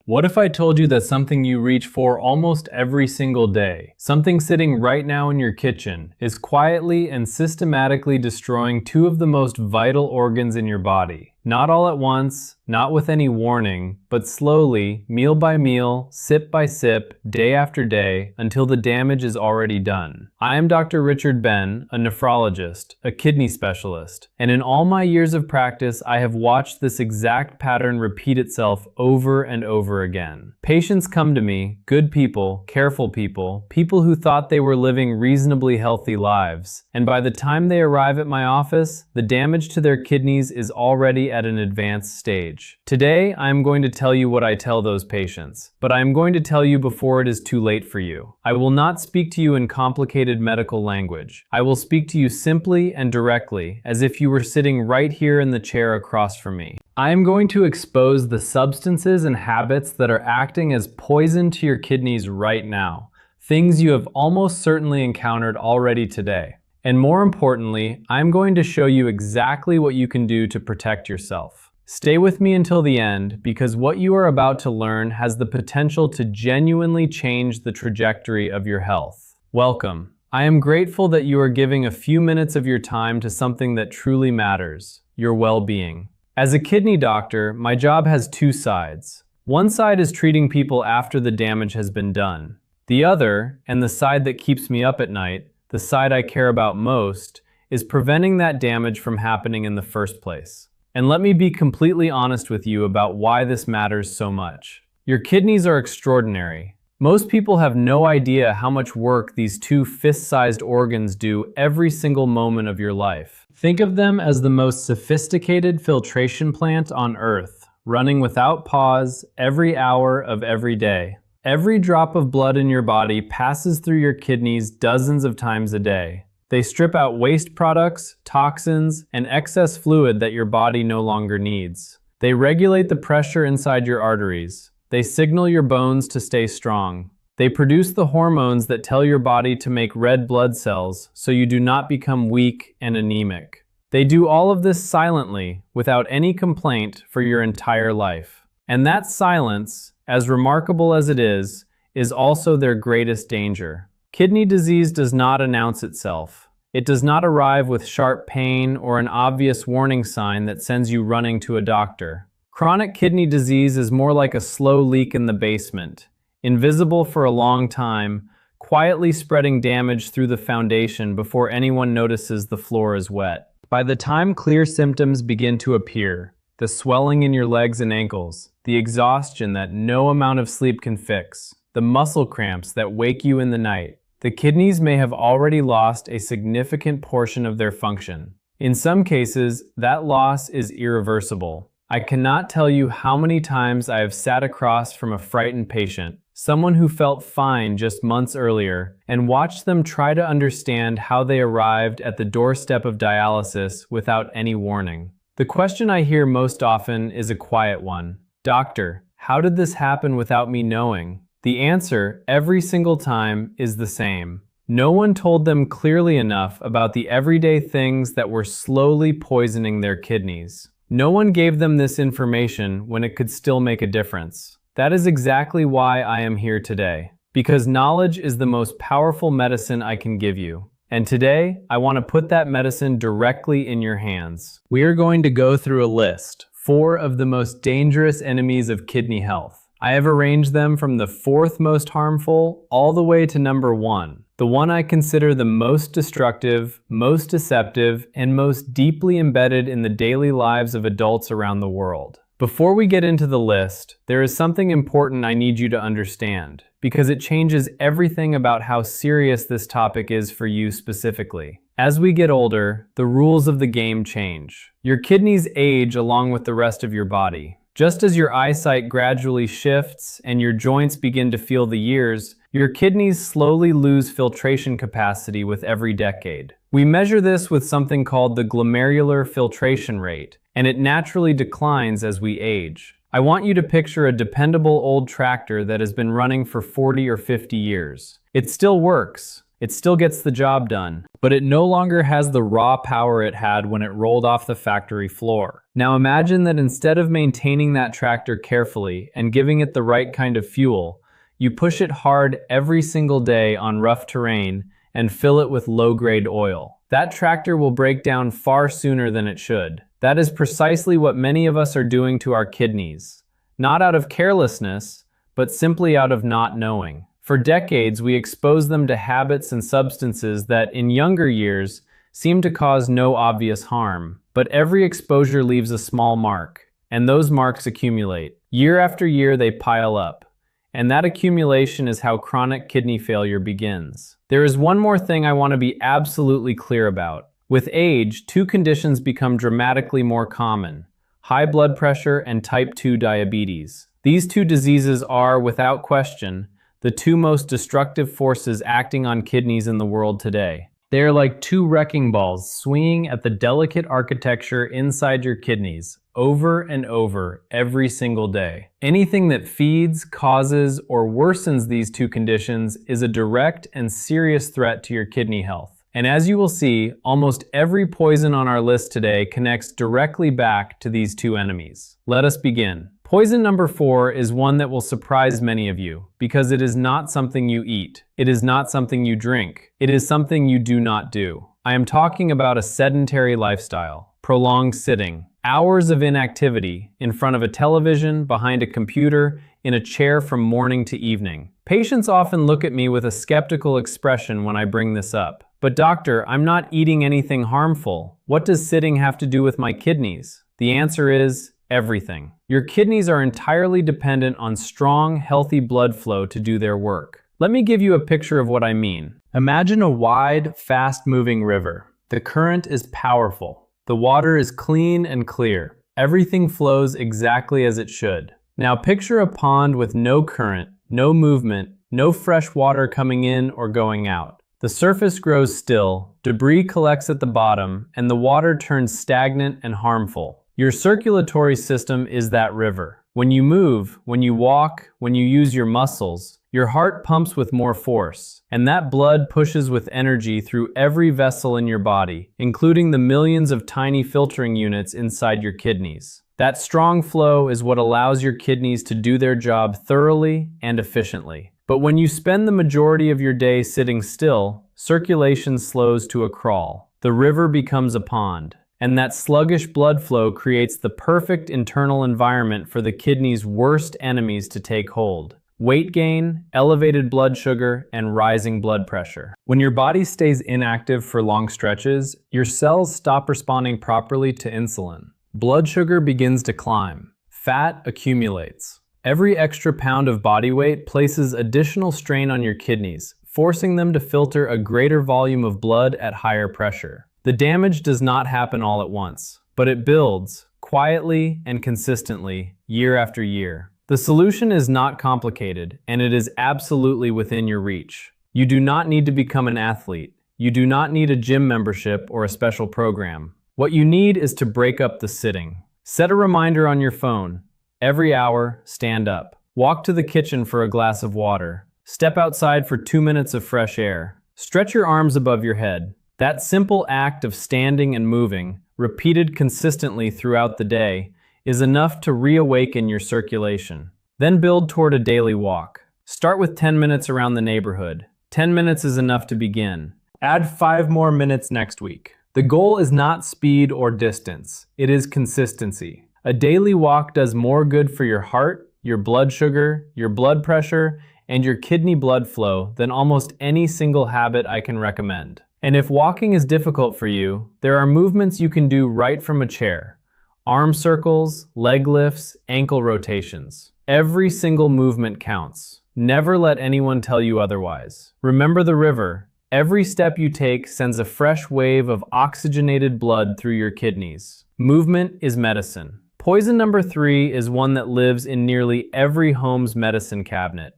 What if I told you that something you reach for almost every single day, something sitting right now in your kitchen, is quietly and systematically destroying two of the most vital organs in your body? Not all at once, not with any warning, but slowly, meal by meal, sip by sip, day after day, until the damage is already done. I am Dr. Richard Ben, a nephrologist, a kidney specialist, and in all my years of practice, I have watched this exact pattern repeat itself over and over again. Patients come to me, good people, careful people, people who thought they were living reasonably healthy lives, and by the time they arrive at my office, the damage to their kidneys is already at an advanced stage. Today, I am going to tell you what I tell those patients, but I am going to tell you before it is too late for you. I will not speak to you in complicated medical language. I will speak to you simply and directly, as if you were sitting right here in the chair across from me. I am going to expose the substances and habits that are acting as poison to your kidneys right now, things you have almost certainly encountered already today. And more importantly, I'm going to show you exactly what you can do to protect yourself. Stay with me until the end, because what you are about to learn has the potential to genuinely change the trajectory of your health. Welcome. I am grateful that you are giving a few minutes of your time to something that truly matters, your well-being. As a kidney doctor, my job has two sides. One side is treating people after the damage has been done. The other, and the side that keeps me up at night, the side I care about most, is preventing that damage from happening in the first place. And let me be completely honest with you about why this matters so much. Your kidneys are extraordinary. Most people have no idea how much work these two fist-sized organs do every single moment of your life. Think of them as the most sophisticated filtration plant on Earth, running without pause every hour of every day. Every drop of blood in your body passes through your kidneys dozens of times a day. They strip out waste products, toxins, and excess fluid that your body no longer needs. They regulate the pressure inside your arteries. They signal your bones to stay strong. They produce the hormones that tell your body to make red blood cells so you do not become weak and anemic. They do all of this silently, without any complaint, for your entire life. And that silence, as remarkable as it is also their greatest danger. Kidney disease does not announce itself. It does not arrive with sharp pain or an obvious warning sign that sends you running to a doctor. Chronic kidney disease is more like a slow leak in the basement, invisible for a long time, quietly spreading damage through the foundation before anyone notices the floor is wet. By the time clear symptoms begin to appear, the swelling in your legs and ankles, the exhaustion that no amount of sleep can fix, the muscle cramps that wake you in the night, the kidneys may have already lost a significant portion of their function. In some cases, that loss is irreversible. I cannot tell you how many times I have sat across from a frightened patient, someone who felt fine just months earlier, and watched them try to understand how they arrived at the doorstep of dialysis without any warning. The question I hear most often is a quiet one. Doctor, how did this happen without me knowing? The answer, every single time, is the same. No one told them clearly enough about the everyday things that were slowly poisoning their kidneys. No one gave them this information when it could still make a difference. That is exactly why I am here today. Because knowledge is the most powerful medicine I can give you. And today, I want to put that medicine directly in your hands. We are going to go through a list, 4 of the most dangerous enemies of kidney health. I have arranged them from the 4th most harmful all the way to number 1, the one I consider the most destructive, most deceptive, and most deeply embedded in the daily lives of adults around the world. Before we get into the list, there is something important I need you to understand, because it changes everything about how serious this topic is for you specifically. As we get older, the rules of the game change. Your kidneys age along with the rest of your body. Just as your eyesight gradually shifts and your joints begin to feel the years, your kidneys slowly lose filtration capacity with every decade. We measure this with something called the glomerular filtration rate, and it naturally declines as we age. I want you to picture a dependable old tractor that has been running for 40 or 50 years. It still works. It still gets the job done, but it no longer has the raw power it had when it rolled off the factory floor. Now imagine that instead of maintaining that tractor carefully and giving it the right kind of fuel, you push it hard every single day on rough terrain and fill it with low-grade oil. That tractor will break down far sooner than it should. That is precisely what many of us are doing to our kidneys. Not out of carelessness, but simply out of not knowing. For decades, we expose them to habits and substances that, in younger years, seem to cause no obvious harm. But every exposure leaves a small mark, and those marks accumulate. Year after year, they pile up. And that accumulation is how chronic kidney failure begins. There is one more thing I want to be absolutely clear about. With age, two conditions become dramatically more common: high blood pressure and type 2 diabetes. These two diseases are, without question, the two most destructive forces acting on kidneys in the world today. They are like two wrecking balls swinging at the delicate architecture inside your kidneys, over and over every single day. Anything that feeds, causes, or worsens these two conditions is a direct and serious threat to your kidney health. And as you will see, almost every poison on our list today connects directly back to these two enemies. Let us begin. Poison number 4 is one that will surprise many of you, because it is not something you eat. It is not something you drink. It is something you do not do. I am talking about a sedentary lifestyle, prolonged sitting, hours of inactivity, in front of a television, behind a computer, in a chair from morning to evening. Patients often look at me with a skeptical expression when I bring this up. But doctor, I'm not eating anything harmful. What does sitting have to do with my kidneys? The answer is everything. Your kidneys are entirely dependent on strong, healthy blood flow to do their work. Let me give you a picture of what I mean. Imagine a wide, fast-moving river. The current is powerful. The water is clean and clear. Everything flows exactly as it should. Now picture a pond with no current, no movement, no fresh water coming in or going out. The surface grows still, debris collects at the bottom, and the water turns stagnant and harmful. Your circulatory system is that river. When you move, when you walk, when you use your muscles, your heart pumps with more force, and that blood pushes with energy through every vessel in your body, including the millions of tiny filtering units inside your kidneys. That strong flow is what allows your kidneys to do their job thoroughly and efficiently. But when you spend the majority of your day sitting still, circulation slows to a crawl. The river becomes a pond. And that sluggish blood flow creates the perfect internal environment for the kidney's worst enemies to take hold: weight gain, elevated blood sugar, and rising blood pressure. When your body stays inactive for long stretches, your cells stop responding properly to insulin. Blood sugar begins to climb. Fat accumulates. Every extra pound of body weight places additional strain on your kidneys, forcing them to filter a greater volume of blood at higher pressure. The damage does not happen all at once, but it builds, quietly and consistently, year after year. The solution is not complicated, and it is absolutely within your reach. You do not need to become an athlete. You do not need a gym membership or a special program. What you need is to break up the sitting. Set a reminder on your phone. Every hour, stand up. Walk to the kitchen for a glass of water. Step outside for 2 minutes of fresh air. Stretch your arms above your head. That simple act of standing and moving, repeated consistently throughout the day, is enough to reawaken your circulation. Then build toward a daily walk. Start with 10 minutes around the neighborhood. 10 minutes is enough to begin. Add 5 more minutes next week. The goal is not speed or distance. It is consistency. A daily walk does more good for your heart, your blood sugar, your blood pressure, and your kidney blood flow than almost any single habit I can recommend. And if walking is difficult for you, there are movements you can do right from a chair. Arm circles, leg lifts, ankle rotations. Every single movement counts. Never let anyone tell you otherwise. Remember the river. Every step you take sends a fresh wave of oxygenated blood through your kidneys. Movement is medicine. Poison number 3 is one that lives in nearly every home's medicine cabinet.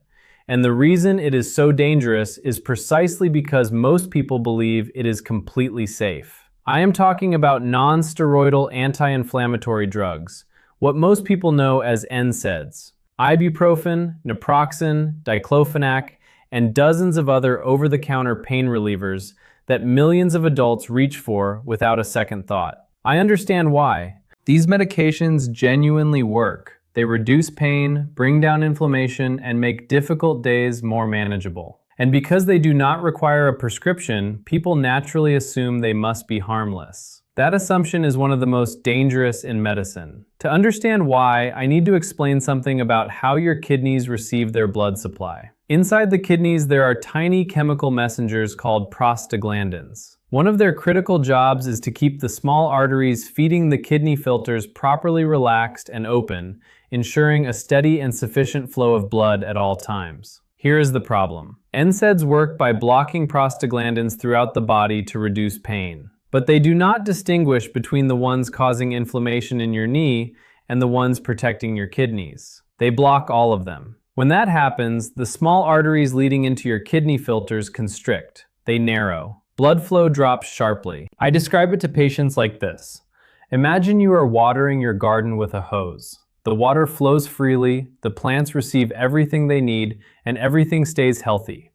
And the reason it is so dangerous is precisely because most people believe it is completely safe. I am talking about non-steroidal anti-inflammatory drugs, what most people know as NSAIDs. Ibuprofen, naproxen, diclofenac, and dozens of other over-the-counter pain relievers that millions of adults reach for without a second thought. I understand why. These medications genuinely work. They reduce pain, bring down inflammation, and make difficult days more manageable. And because they do not require a prescription, people naturally assume they must be harmless. That assumption is one of the most dangerous in medicine. To understand why, I need to explain something about how your kidneys receive their blood supply. Inside the kidneys, there are tiny chemical messengers called prostaglandins. One of their critical jobs is to keep the small arteries feeding the kidney filters properly relaxed and open, ensuring a steady and sufficient flow of blood at all times. Here is the problem. NSAIDs work by blocking prostaglandins throughout the body to reduce pain. But they do not distinguish between the ones causing inflammation in your knee and the ones protecting your kidneys. They block all of them. When that happens, the small arteries leading into your kidney filters constrict. They narrow. Blood flow drops sharply. I describe it to patients like this. Imagine you are watering your garden with a hose. The water flows freely, the plants receive everything they need, and everything stays healthy.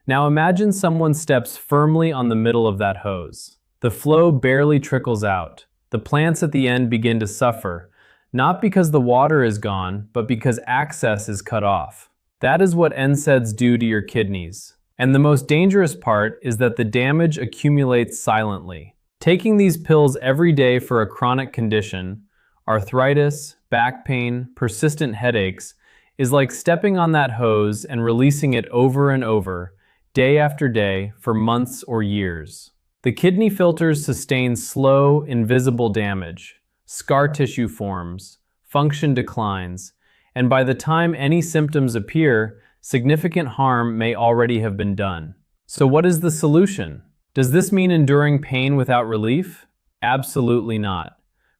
Now imagine someone steps firmly on the middle of that hose. The flow barely trickles out. The plants at the end begin to suffer, not because the water is gone, but because access is cut off. That is what NSAIDs do to your kidneys. And the most dangerous part is that the damage accumulates silently. Taking these pills every day for a chronic condition, arthritis, back pain, persistent headaches, is like stepping on that hose and releasing it over and over, day after day, for months or years. The kidney filters sustain slow, invisible damage. Scar tissue forms, function declines, and by the time any symptoms appear, significant harm may already have been done. So what is the solution? Does this mean enduring pain without relief? Absolutely not.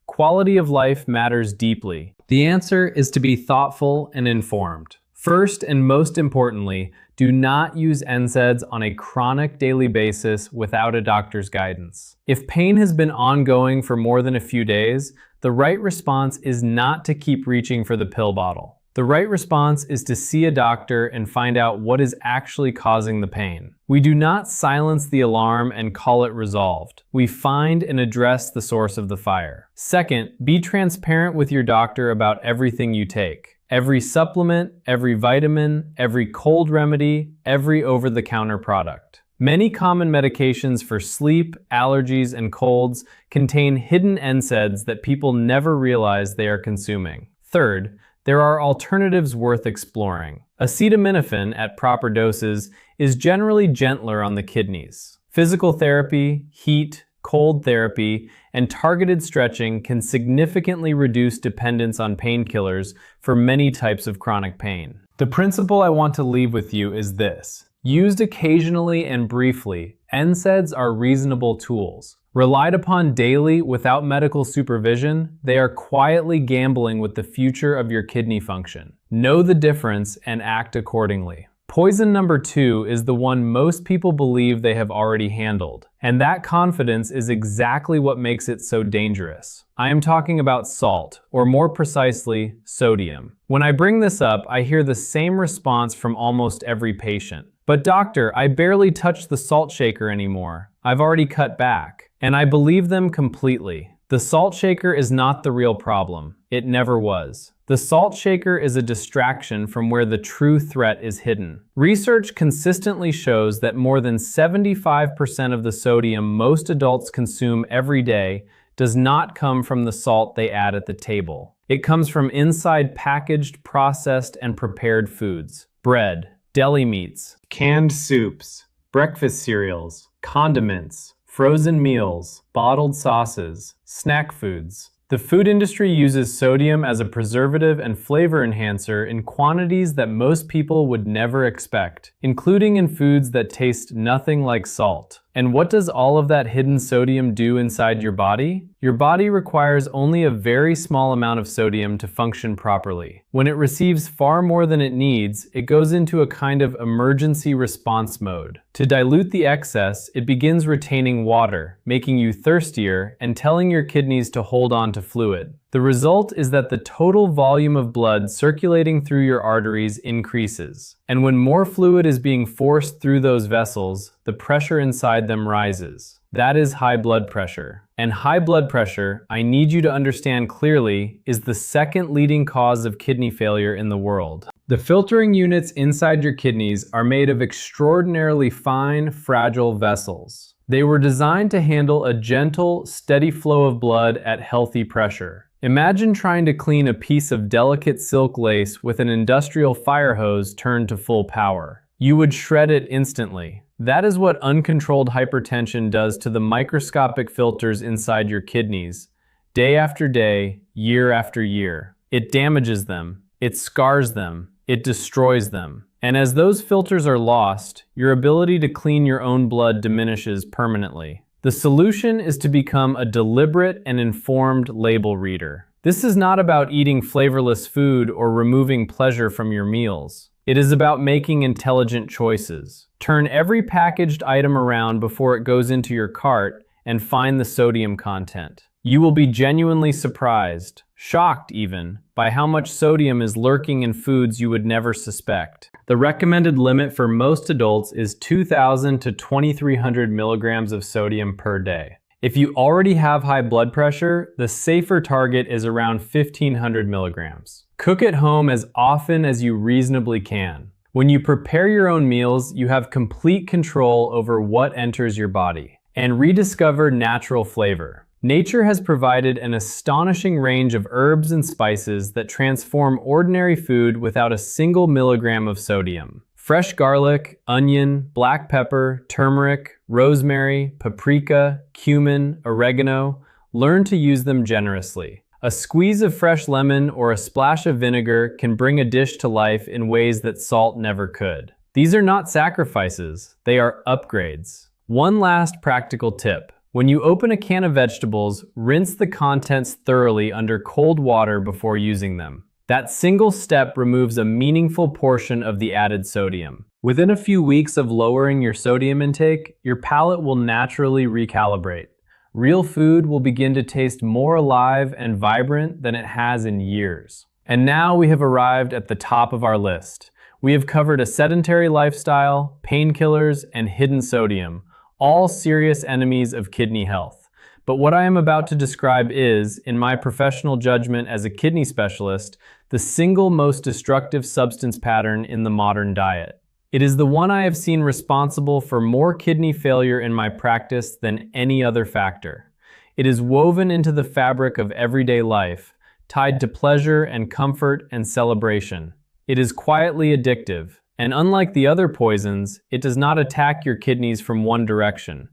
Quality of life matters deeply. The answer is to be thoughtful and informed. First and most importantly, do not use NSAIDs on a chronic daily basis without a doctor's guidance. If pain has been ongoing for more than a few days, the right response is not to keep reaching for the pill bottle. The right response is to see a doctor and find out what is actually causing the pain. We do not silence the alarm and call it resolved. We find and address the source of the fire. Second, be transparent with your doctor about everything you take. Every supplement, every vitamin, every cold remedy, every over-the-counter product. Many common medications for sleep, allergies, and colds contain hidden NSAIDs that people never realize they are consuming. Third, there are alternatives worth exploring. Acetaminophen at proper doses is generally gentler on the kidneys. Physical therapy, heat, cold therapy, and targeted stretching can significantly reduce dependence on painkillers for many types of chronic pain. The principle I want to leave with you is this. Used occasionally and briefly, NSAIDs are reasonable tools. Relied upon daily without medical supervision, they are quietly gambling with the future of your kidney function. Know the difference and act accordingly. Poison number 2 is the one most people believe they have already handled, and that confidence is exactly what makes it so dangerous. I am talking about salt, or more precisely, sodium. When I bring this up, I hear the same response from almost every patient. But doctor, I barely touch the salt shaker anymore. I've already cut back. And I believe them completely. The salt shaker is not the real problem. It never was. The salt shaker is a distraction from where the true threat is hidden. Research consistently shows that more than 75% of the sodium most adults consume every day does not come from the salt they add at the table. It comes from inside packaged, processed, and prepared foods. Bread, deli meats, canned soups, breakfast cereals, condiments, frozen meals, bottled sauces, snack foods. The food industry uses sodium as a preservative and flavor enhancer in quantities that most people would never expect, including in foods that taste nothing like salt. And what does all of that hidden sodium do inside your body? Your body requires only a very small amount of sodium to function properly. When it receives far more than it needs, it goes into a kind of emergency response mode. To dilute the excess, it begins retaining water, making you thirstier and telling your kidneys to hold on to fluid. The result is that the total volume of blood circulating through your arteries increases. And when more fluid is being forced through those vessels, the pressure inside them rises. That is high blood pressure. And high blood pressure, I need you to understand clearly, is the second leading cause of kidney failure in the world. The filtering units inside your kidneys are made of extraordinarily fine, fragile vessels. They were designed to handle a gentle, steady flow of blood at healthy pressure. Imagine trying to clean a piece of delicate silk lace with an industrial fire hose turned to full power. You would shred it instantly. That is what uncontrolled hypertension does to the microscopic filters inside your kidneys. Day after day, year after year. It damages them, it scars them, it destroys them. And as those filters are lost, your ability to clean your own blood diminishes permanently. The solution is to become a deliberate and informed label reader. This is not about eating flavorless food or removing pleasure from your meals. It is about making intelligent choices. Turn every packaged item around before it goes into your cart and find the sodium content. You will be genuinely surprised, shocked even, by how much sodium is lurking in foods you would never suspect. The recommended limit for most adults is 2,000 to 2,300 milligrams of sodium per day. If you already have high blood pressure, the safer target is around 1,500 milligrams. Cook at home as often as you reasonably can. When you prepare your own meals, you have complete control over what enters your body. And rediscover natural flavor. Nature has provided an astonishing range of herbs and spices that transform ordinary food without a single milligram of sodium. Fresh garlic, onion, black pepper, turmeric, rosemary, paprika, cumin, oregano. Learn to use them generously. A squeeze of fresh lemon or a splash of vinegar can bring a dish to life in ways that salt never could. These are not sacrifices, they are upgrades. One last practical tip. When you open a can of vegetables, rinse the contents thoroughly under cold water before using them. That single step removes a meaningful portion of the added sodium. Within a few weeks of lowering your sodium intake, your palate will naturally recalibrate. Real food will begin to taste more alive and vibrant than it has in years. And now we have arrived at the top of our list. We have covered a sedentary lifestyle, painkillers, and hidden sodium. All serious enemies of kidney health. But what I am about to describe is, in my professional judgment as a kidney specialist, the single most destructive substance pattern in the modern diet. It is the one I have seen responsible for more kidney failure in my practice than any other factor. It is woven into the fabric of everyday life, tied to pleasure and comfort and celebration. It is quietly addictive. And unlike the other poisons, it does not attack your kidneys from one direction.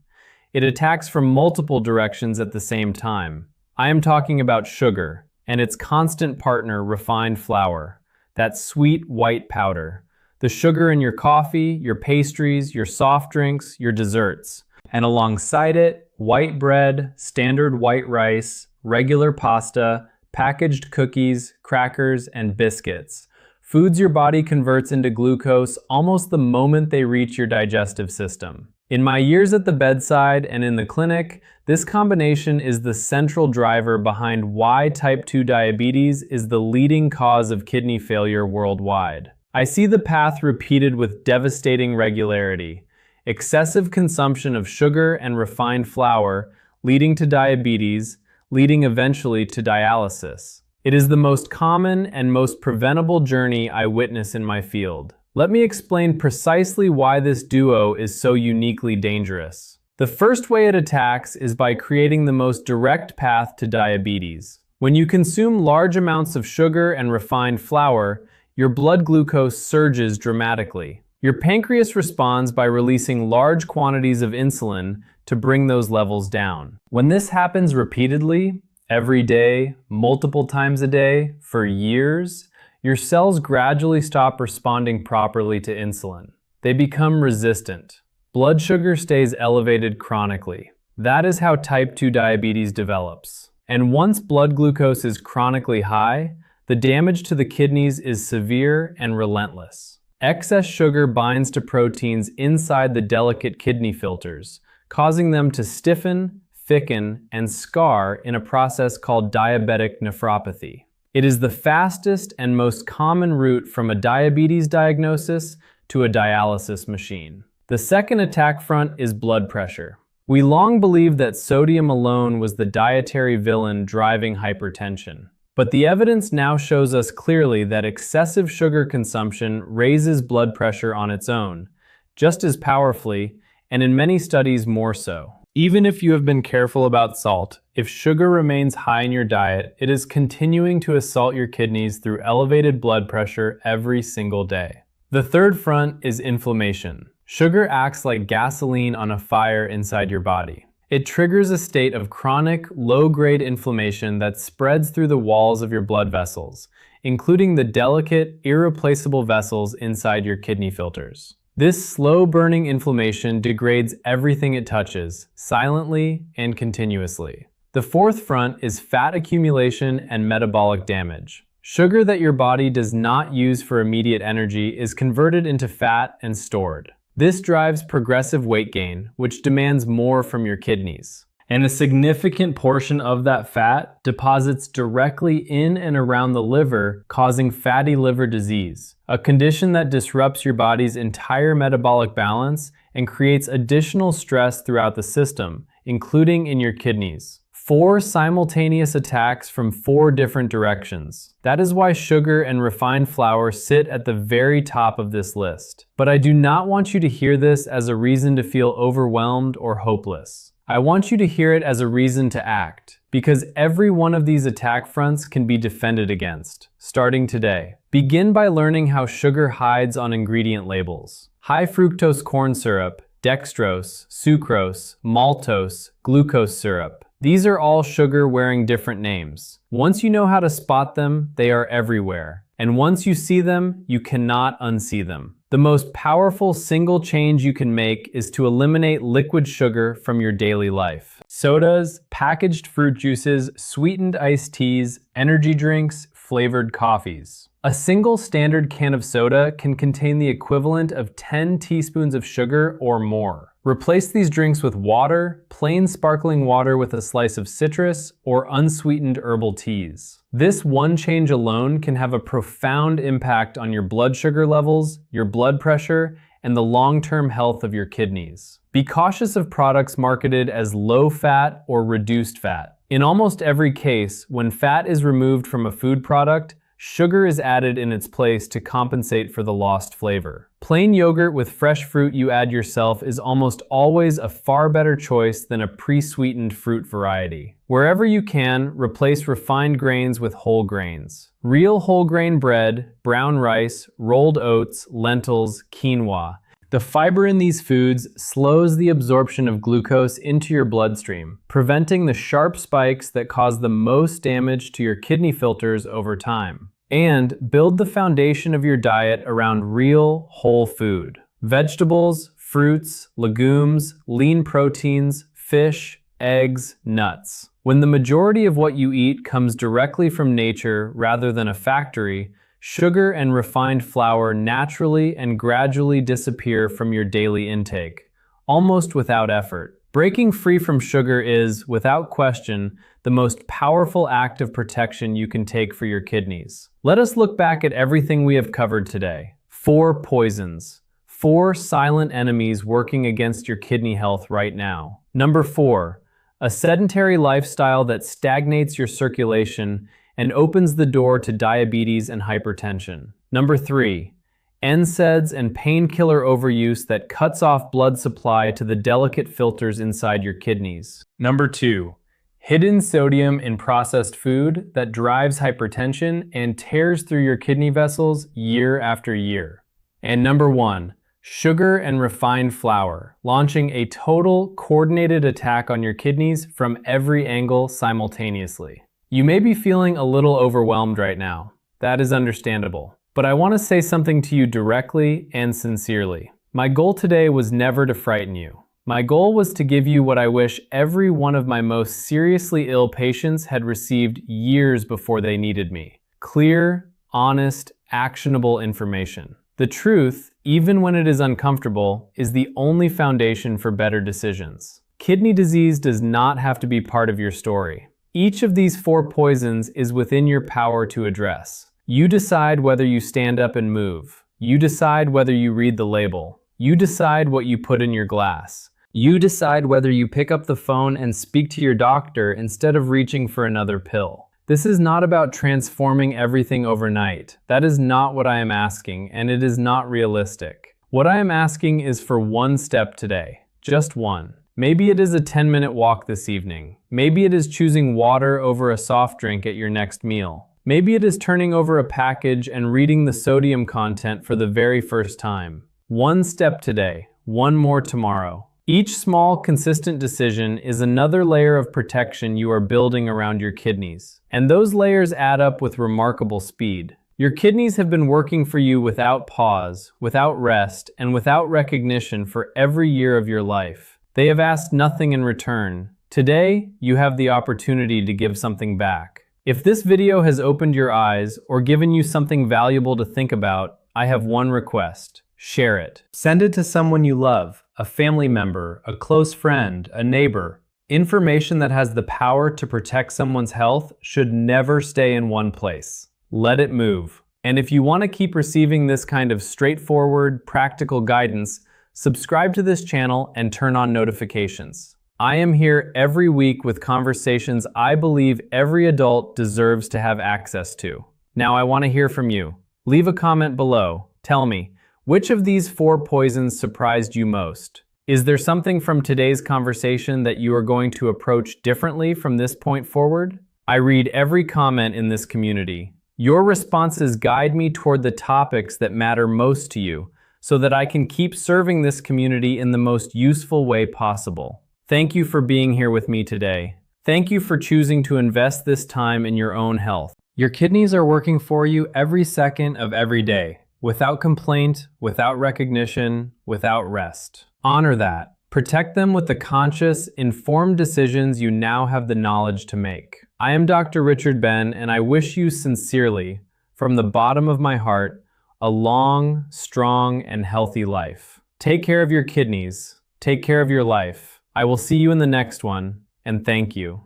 It attacks from multiple directions at the same time. I am talking about sugar, and its constant partner, refined flour. That sweet white powder. The sugar in your coffee, your pastries, your soft drinks, your desserts. And alongside it, white bread, standard white rice, regular pasta, packaged cookies, crackers, and biscuits. Foods your body converts into glucose almost the moment they reach your digestive system. In my years at the bedside and in the clinic, this combination is the central driver behind why type 2 diabetes is the leading cause of kidney failure worldwide. I see the path repeated with devastating regularity. Excessive consumption of sugar and refined flour leading to diabetes, leading eventually to dialysis. It is the most common and most preventable journey I witness in my field. Let me explain precisely why this duo is so uniquely dangerous. The first way it attacks is by creating the most direct path to diabetes. When you consume large amounts of sugar and refined flour, your blood glucose surges dramatically. Your pancreas responds by releasing large quantities of insulin to bring those levels down. When this happens repeatedly, every day, multiple times a day, for years, your cells gradually stop responding properly to insulin. They become resistant. Blood sugar stays elevated chronically. That is how type 2 diabetes develops. And once blood glucose is chronically high, the damage to the kidneys is severe and relentless. Excess sugar binds to proteins inside the delicate kidney filters, causing them to stiffen, thicken, and scar in a process called diabetic nephropathy. It is the fastest and most common route from a diabetes diagnosis to a dialysis machine. The second attack front is blood pressure. We long believed that sodium alone was the dietary villain driving hypertension. But the evidence now shows us clearly that excessive sugar consumption raises blood pressure on its own, just as powerfully, and in many studies more so. Even if you have been careful about salt, if sugar remains high in your diet, it is continuing to assault your kidneys through elevated blood pressure every single day. The third front is inflammation. Sugar acts like gasoline on a fire inside your body. It triggers a state of chronic, low-grade inflammation that spreads through the walls of your blood vessels, including the delicate, irreplaceable vessels inside your kidney filters. This slow-burning inflammation degrades everything it touches, silently and continuously. The fourth front is fat accumulation and metabolic damage. Sugar that your body does not use for immediate energy is converted into fat and stored. This drives progressive weight gain, which demands more from your kidneys. And a significant portion of that fat deposits directly in and around the liver, causing fatty liver disease, a condition that disrupts your body's entire metabolic balance and creates additional stress throughout the system, including in your kidneys. 4 simultaneous attacks from 4 different directions. That is why sugar and refined flour sit at the very top of this list. But I do not want you to hear this as a reason to feel overwhelmed or hopeless. I want you to hear it as a reason to act, because every one of these attack fronts can be defended against, starting today. Begin by learning how sugar hides on ingredient labels. High fructose corn syrup, dextrose, sucrose, maltose, glucose syrup. These are all sugar wearing different names. Once you know how to spot them, they are everywhere. And once you see them, you cannot unsee them. The most powerful single change you can make is to eliminate liquid sugar from your daily life. Sodas, packaged fruit juices, sweetened iced teas, energy drinks, flavored coffees. A single standard can of soda can contain the equivalent of 10 teaspoons of sugar or more. Replace these drinks with water, plain sparkling water with a slice of citrus, or unsweetened herbal teas. This one change alone can have a profound impact on your blood sugar levels, your blood pressure, and the long-term health of your kidneys. Be cautious of products marketed as low-fat or reduced fat. In almost every case, when fat is removed from a food product, sugar is added in its place to compensate for the lost flavor. Plain yogurt with fresh fruit you add yourself is almost always a far better choice than a pre-sweetened fruit variety. Wherever you can, replace refined grains with whole grains. Real whole grain bread, brown rice, rolled oats, lentils, quinoa. The fiber in these foods slows the absorption of glucose into your bloodstream, preventing the sharp spikes that cause the most damage to your kidney filters over time. And build the foundation of your diet around real, whole food. Vegetables, fruits, legumes, lean proteins, fish, eggs, nuts. When the majority of what you eat comes directly from nature rather than a factory, sugar and refined flour naturally and gradually disappear from your daily intake, almost without effort. Breaking free from sugar is, without question, the most powerful act of protection you can take for your kidneys. Let us look back at everything we have covered today. 4 poisons. 4 silent enemies working against your kidney health right now. Number 4, a sedentary lifestyle that stagnates your circulation and opens the door to diabetes and hypertension. Number 3, NSAIDs and painkiller overuse that cuts off blood supply to the delicate filters inside your kidneys. Number 2, hidden sodium in processed food that drives hypertension and tears through your kidney vessels year after year. And number 1, sugar and refined flour, launching a total coordinated attack on your kidneys from every angle simultaneously. You may be feeling a little overwhelmed right now. That is understandable. But I want to say something to you directly and sincerely. My goal today was never to frighten you. My goal was to give you what I wish every one of my most seriously ill patients had received years before they needed me. Clear, honest, actionable information. The truth, even when it is uncomfortable, is the only foundation for better decisions. Kidney disease does not have to be part of your story. Each of these 4 poisons is within your power to address. You decide whether you stand up and move. You decide whether you read the label. You decide what you put in your glass. You decide whether you pick up the phone and speak to your doctor instead of reaching for another pill. This is not about transforming everything overnight. That is not what I am asking, and it is not realistic. What I am asking is for one step today. Just one. Maybe it is a 10-minute walk this evening. Maybe it is choosing water over a soft drink at your next meal. Maybe it is turning over a package and reading the sodium content for the very first time. One step today, one more tomorrow. Each small, consistent decision is another layer of protection you are building around your kidneys. And those layers add up with remarkable speed. Your kidneys have been working for you without pause, without rest, and without recognition for every year of your life. They have asked nothing in return. Today, you have the opportunity to give something back. If this video has opened your eyes or given you something valuable to think about, I have one request. Share it. Send it to someone you love, a family member, a close friend, a neighbor. Information that has the power to protect someone's health should never stay in one place. Let it move. And if you want to keep receiving this kind of straightforward, practical guidance, subscribe to this channel and turn on notifications. I am here every week with conversations I believe every adult deserves to have access to. Now I want to hear from you. Leave a comment below. Tell me, which of these 4 poisons surprised you most? Is there something from today's conversation that you are going to approach differently from this point forward? I read every comment in this community. Your responses guide me toward the topics that matter most to you, so that I can keep serving this community in the most useful way possible. Thank you for being here with me today. Thank you for choosing to invest this time in your own health. Your kidneys are working for you every second of every day, without complaint, without recognition, without rest. Honor that. Protect them with the conscious, informed decisions you now have the knowledge to make. I am Dr. Richard Ben, and I wish you sincerely, from the bottom of my heart, a long, strong, and healthy life. Take care of your kidneys. Take care of your life. I will see you in the next one, and thank you.